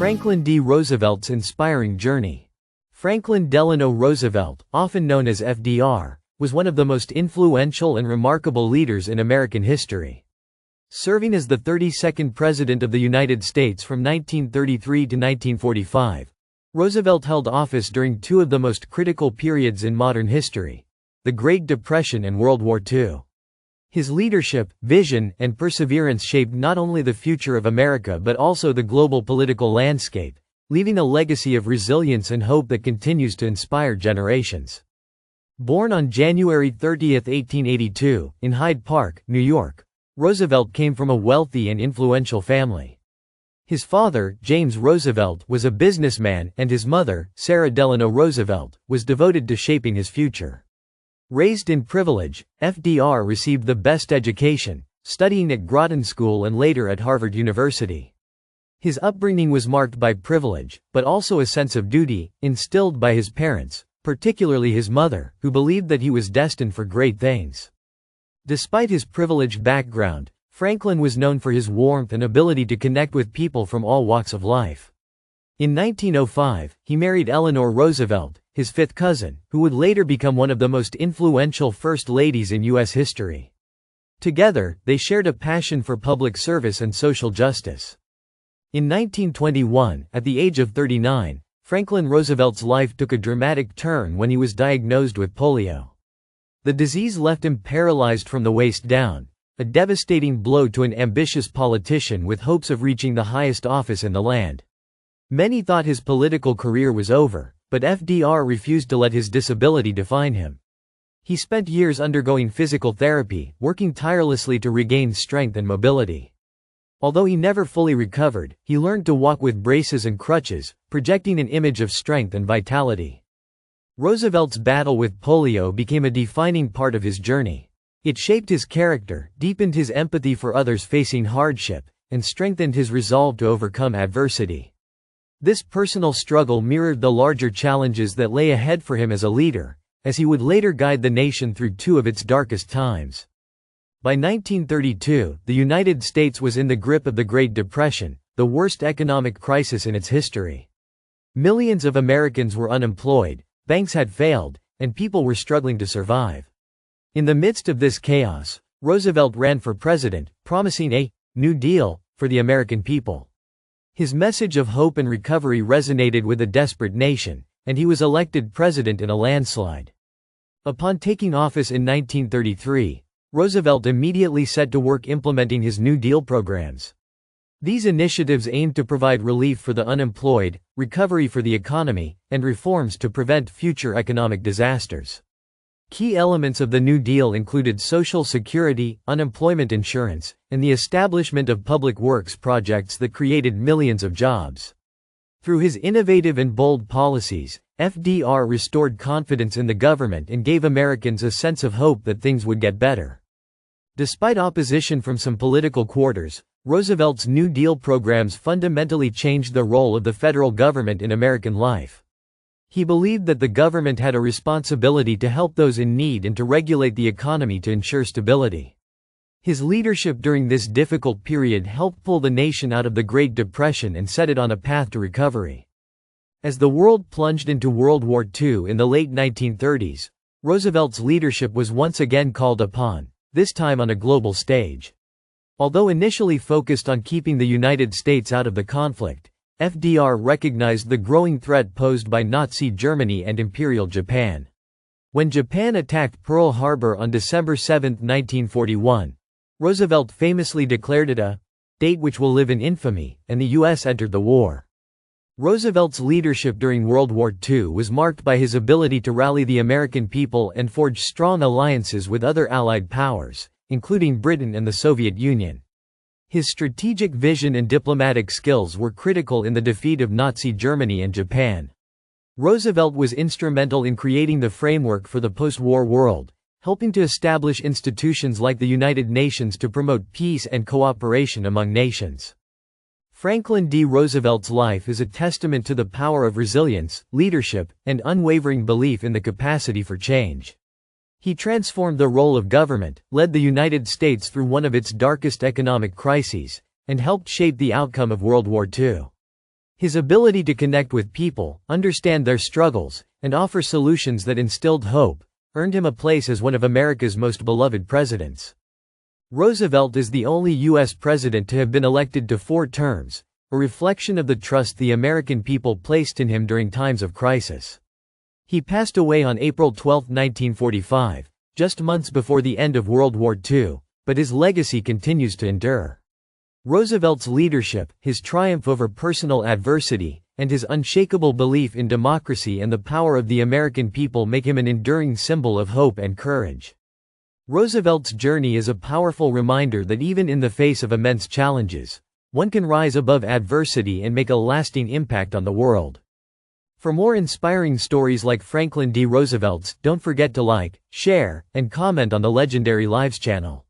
Franklin D. Roosevelt's inspiring journey. Franklin Delano Roosevelt, often known as FDR, was one of the most influential and remarkable leaders in American history. Serving as the 32nd President of the United States from 1933 to 1945, Roosevelt held office during two of the most critical periods in modern history: the Great Depression and World War II. His leadership, vision, and perseverance shaped not only the future of America but also the global political landscape, leaving a legacy of resilience and hope that continues to inspire generations. Born on January 30, 1882, in Hyde Park, New York, Roosevelt came from a wealthy and influential family. His father, James Roosevelt, was a businessman, and his mother, Sarah Delano Roosevelt, was devoted to shaping his future. Raised in privilege, FDR received the best education, studying at Groton School and later at Harvard University. His upbringing was marked by privilege, but also a sense of duty, instilled by his parents, particularly his mother, who believed that he was destined for great things. Despite his privileged background, Franklin was known for his warmth and ability to connect with people from all walks of life. In 1905, he married Eleanor Roosevelt, his fifth cousin, who would later become one of the most influential first ladies in U.S. history. Together, they shared a passion for public service and social justice. In 1921, at the age of 39, Franklin Roosevelt's life took a dramatic turn when he was diagnosed with polio. The disease left him paralyzed from the waist down, a devastating blow to an ambitious politician with hopes of reaching the highest office in the land. Many thought his political career was over, but FDR refused to let his disability define him. He spent years undergoing physical therapy, working tirelessly to regain strength and mobility. Although he never fully recovered, he learned to walk with braces and crutches, projecting an image of strength and vitality. Roosevelt's battle with polio became a defining part of his journey. It shaped his character, deepened his empathy for others facing hardship, and strengthened his resolve to overcome adversity. This personal struggle mirrored the larger challenges that lay ahead for him as a leader, as he would later guide the nation through two of its darkest times. By 1932, the United States was in the grip of the Great Depression, the worst economic crisis in its history. Millions of Americans were unemployed, banks had failed, and people were struggling to survive. In the midst of this chaos, Roosevelt ran for president, promising a New Deal for the American people. His message of hope and recovery resonated with a desperate nation, and he was elected president in a landslide. Upon taking office in 1933, Roosevelt immediately set to work implementing his New Deal programs. These initiatives aimed to provide relief for the unemployed, recovery for the economy, and reforms to prevent future economic disasters. Key elements of the New Deal included Social Security, unemployment insurance, and the establishment of public works projects that created millions of jobs. Through his innovative and bold policies, FDR restored confidence in the government and gave Americans a sense of hope that things would get better. Despite opposition from some political quarters, Roosevelt's New Deal programs fundamentally changed the role of the federal government in American life. He believed that the government had a responsibility to help those in need and to regulate the economy to ensure stability. His leadership during this difficult period helped pull the nation out of the Great Depression and set it on a path to recovery. As the world plunged into World War II in the late 1930s, Roosevelt's leadership was once again called upon, this time on a global stage. Although initially focused on keeping the United States out of the conflict, FDR recognized the growing threat posed by Nazi Germany and Imperial Japan. When Japan attacked Pearl Harbor on December 7, 1941, Roosevelt famously declared it a date which will live in infamy, and the U.S. entered the war. Roosevelt's leadership during World War II was marked by his ability to rally the American people and forge strong alliances with other Allied powers, including Britain and the Soviet Union. His strategic vision and diplomatic skills were critical in the defeat of Nazi Germany and Japan. Roosevelt was instrumental in creating the framework for the post-war world, helping to establish institutions like the United Nations to promote peace and cooperation among nations. Franklin D. Roosevelt's life is a testament to the power of resilience, leadership, and unwavering belief in the capacity for change. He transformed the role of government, led the United States through one of its darkest economic crises, and helped shape the outcome of World War II. His ability to connect with people, understand their struggles, and offer solutions that instilled hope, earned him a place as one of America's most beloved presidents. Roosevelt is the only U.S. president to have been elected to 4 terms, a reflection of the trust the American people placed in him during times of crisis. He passed away on April 12, 1945, just months before the end of World War II, but his legacy continues to endure. Roosevelt's leadership, his triumph over personal adversity, and his unshakable belief in democracy and the power of the American people make him an enduring symbol of hope and courage. Roosevelt's journey is a powerful reminder that even in the face of immense challenges, one can rise above adversity and make a lasting impact on the world. For more inspiring stories like Franklin D. Roosevelt's, don't forget to like, share, and comment on the Legendary Lives channel.